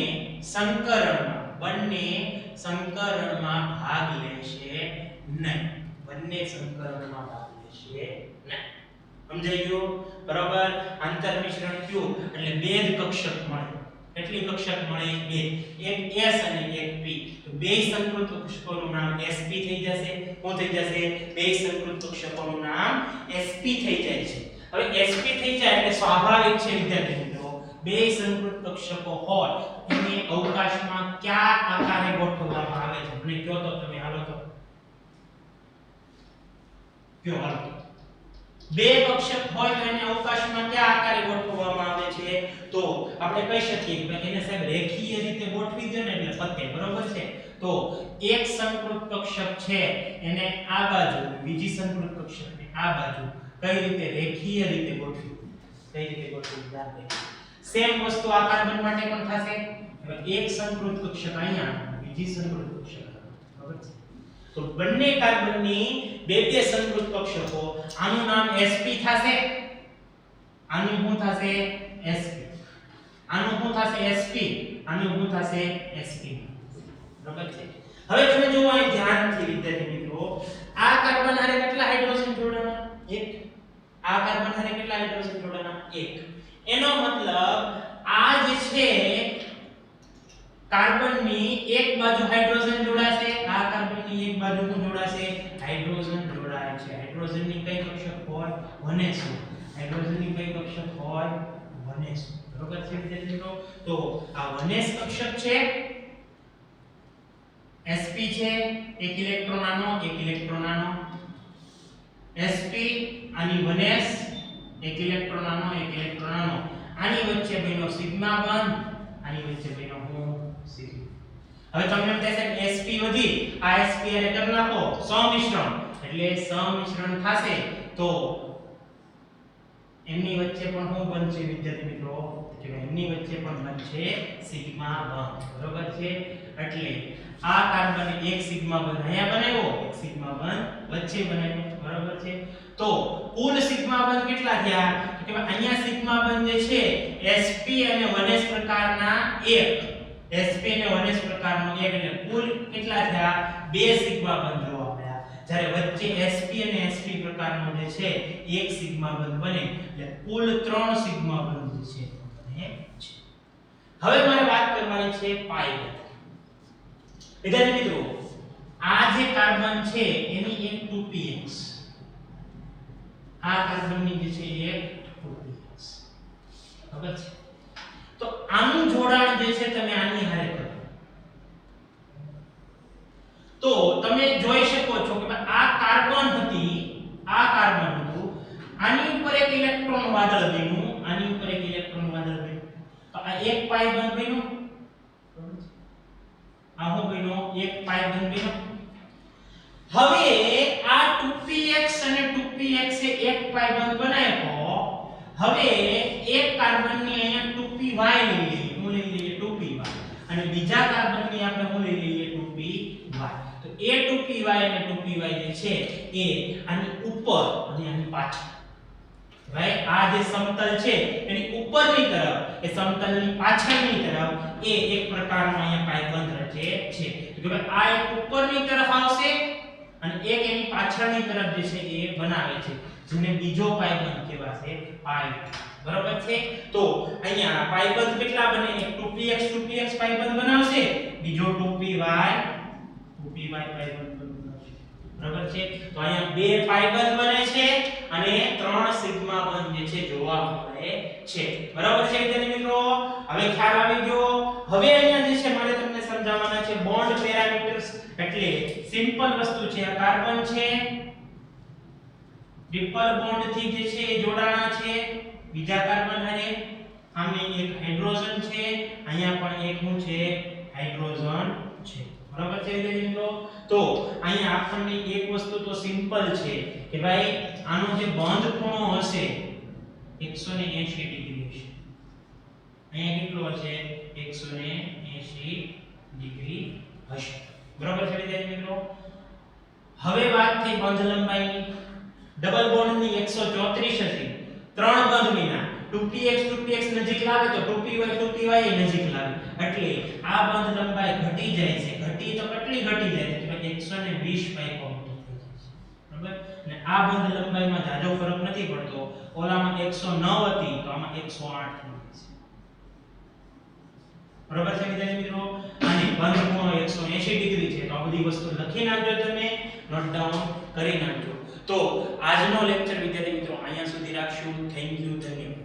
સંકરણમાં ભાગ લેશે નહીં. બંને સંકરણમાં ભાગ લેશે નહીં. સમજાઈ ગયું? બરાબર. આંતર મિશ્રણ થયું એટલે બે જ કક્ષક મળે. કેટલી કક્ષક મળે? બે. એક s અને એક p. તો બે સંકૃત કક્ષકોનું નામ sp થઈ જશે. શું થઈ જશે? બે સંકૃત કક્ષકોનું નામ sp થઈ જાય છે. હવે sp થઈ જાય એટલે સ્વાભાવિક છે વિદ્યાર્થી મિત્રો, બે સંકૃત કક્ષકો હોય એને અવકાશમાં કયા આકારે ગોઠવવામાં આવે છે? મને કહો તો તમે. હાલો તો કયો. હાલો. બે કક્ષક હોય તો એને અવકાશમાં કયા આકારે ગોઠવવામાં આવે છે? તો આપણે કહી શકીએ કે એને સાહેબ રેખીય રીતે ગોઠવી દો ને એટલે પતે. બરોબર છે? તો એક સંકૃત કક્ષક છે એને આ બાજુ, બીજી સંકૃત કક્ષકને આ બાજુ કઈ રીતે રેખીય રીતે ગોઠવી? કઈ રીતે ગોઠવી? સેમ વસ્તુ આ કાર્બન માટે પણ થશે. હવે એક સંકૃત કક્ષક અહીંયા, બીજી સંકૃત કક્ષક. બરાબર છે? તો બંને કાર્બનની બે સંકૃત કક્ષકો, આનું નામ sp થશે, આનું શું થશે? sp. આનું શું થશે? sp. આનું શું થશે? sp. બરાબર છે? હવે તમે જુઓ અહીં ધ્યાનથી વિદ્યાર્થી મિત્રો, આ કાર્બન હારે કેટલા હાઇડ્રોજન જોડાણા? 1. આ કાર્બન હારે કેટલા હાઇડ્રોજન જોડાણા? 1. એનો મતલબ આ જે છે કાર્બનની એક બાજુ હાઇડ્રોજન જોડાશે, આ કાર્બનની એક બાજુ શું જોડાશે? હાઇડ્રોજન જોડાય છે. હાઇડ્રોજનની કઈ કક્ષક હોય? 1s. હાઇડ્રોજનની કઈ કક્ષક હોય? 1s. બરોબર છે વિદ્યાર્થી મિત્રો? તો આ 1s કક્ષક છે, sp છે, એક ઇલેક્ટ્રોન આનો, એક ઇલેક્ટ્રોન આનો. sp આની 1s, એક ઇલેક્ટ્રોન આનો, એક ઇલેક્ટ્રોન આનો. આની વચ્ચે બન્યો સિગ્મા બંધ, આની વચ્ચે બન્યો હું સિગ્મા. હવે તમને એમ થશે sp વધી, આ sp અને કરી નાખો સમિશ્રણ, એટલે સમિશ્રણ થશે તો એમની વચ્ચે પણ શું બનશે વિદ્યાર્થી મિત્રો? કે એમની વચ્ચે પણ બનશે સિગ્મા બંધ. બરોબર છે? એટલે આ કાર્બન એક સિગ્મા બંધ અહીંયા બનાવ્યો, એક સિગ્મા બંધ વચ્ચે બનાવ્યો. બરોબર છે? તો કુલ સિગ્મા બંધ કેટલા થયા? કે અહીંયા સિગ્મા બંધ જે છે sp અને 1s પ્રકારના એક, sp અને 1s પ્રકારનો એક, એટલે કુલ કેટલા થયા? બે સિગ્મા બંધ જોવા મળ્યા. જ્યારે વચ્ચે sp અને sp પ્રકારનો જે છે એક સિગ્મા બંધ બને, એટલે કુલ 3 સિગ્મા બંધ જે છે બને છે. હવે મારે વાત કરવાની છે પાઈ બંધ. વિદ્યાર્થી મિત્રો, આ જે કાર્બન છે એની એક 2px, આ કાર્બનની જે છે એક 2px. બરાબર છે? તો આનું જોડાણ જે છે તમે આની હારે કરો તો તમે જોઈ શકો છો કે આ કાર્બન હતી, આ કાર્બન હતું, આની ઉપર એક ઇલેક્ટ્રોન વાદળ બન્યું, આની ઉપર એક ઇલેક્ટ્રોન વાદળ બન્યું. તો આ એક પાઈ બંધ બન્યું. બરાબર છે? આ હું બન્યો એક પાઈ બંધ બન્યો. હવે આ 2px અને 2px એ એક પાઈ બંધ બનાવ્યો. હવે એક કાર્બનની અહીંયા 2py લઈ લઈએ. હું લઈ લઈએ 2py અને બીજા કાર્બનની આપણે હું લઈ લઈએ 2py. તો એ 2py અને 2py જે છે એ આની ઉપર અને આની પાછળ, ભાઈ આ જે સમતલ છે એની ઉપરની તરફ, એ સમતલની પાછળની તરફ એ એક પ્રકારનો અહીંયા પાઈ બંધ રચે છે. તો કે ભાઈ આ એક ઉપરની તરફ આવશે અને એક એની પાછળની તરફ જે છે એ બનાવે છે, જેને બીજો પાઈ બંધ કહેવાશે પાઈ. બરાબર છે? તો અહીંયા પાઈ બંધ કેટલા બને? એક 2px પાઈ બંધ બનાવશે, બીજો 2py પાઈ બંધ બનાવશે. બરાબર છે? તો અહીંયા બે પાઈ બંધ બને છે અને 3 સિગ્મા બંધ જે છે જોવા મળે છે. બરાબર છે વિદ્યાર્થી મિત્રો? હવે ખ્યાલ આવી ગયો. હવે અહીંયા જે છે મારે તમને સમજાવવાના છે બોન્ડ પેરામીટર્સ. એટલે સિમ્પલ વસ્તુ છે આ કાર્બન છે ટ્રિપલ બોન્ડ થી જે છે એ જોડાણા છે બીજા કાર્બન હારે આમે એક હાઇડ્રોજન છે અહીંયા પણ એક શું છે હાઇડ્રોજન છે બરાબર છે વિદ્યાર્થી મિત્રો તો અહીંયા આપણને એક વસ્તુ તો સિમ્પલ છે કે ભાઈ આનો જે બંધ ખૂણો હશે 180 ડિગ્રી હશે અહીંયા કેટલો હશે 180 ડિગ્રી હશે બરાબર છે વિદ્યાર્થી મિત્રો હવે વાત થઈ બંધ લંબાઈની ડબલ બોન્ડની 134 હતી ત્રણ બંધ વિના 2px નજીક લાવે તો 2py નજીક લાવે એટલે આ બંધ લંબાઈ ઘટી જાય છે ઘટી તો કેટલી ઘટી જાય છે કે 120 પાઇકો થઈ જાય છે બરાબર અને આ બંધ લંબાઈમાં જાજો ફરક નથી પડતો ઓલામાં 109 હતી તો આમાં 108 થઈ જાય છે બરાબર છે વિદ્યાર્થી મિત્રો અને બંધ ખૂણો 180 ડિગ્રી છે તો આ બધી વસ્તુ લખી નાખજો તમે નોટ ડાઉન કરી નાખજો તો આજનો લેક્ચર વિદ્યાર્થી મિત્રો અહીંયા સુધી રાખશું થેન્ક યુ ધન્યવાદ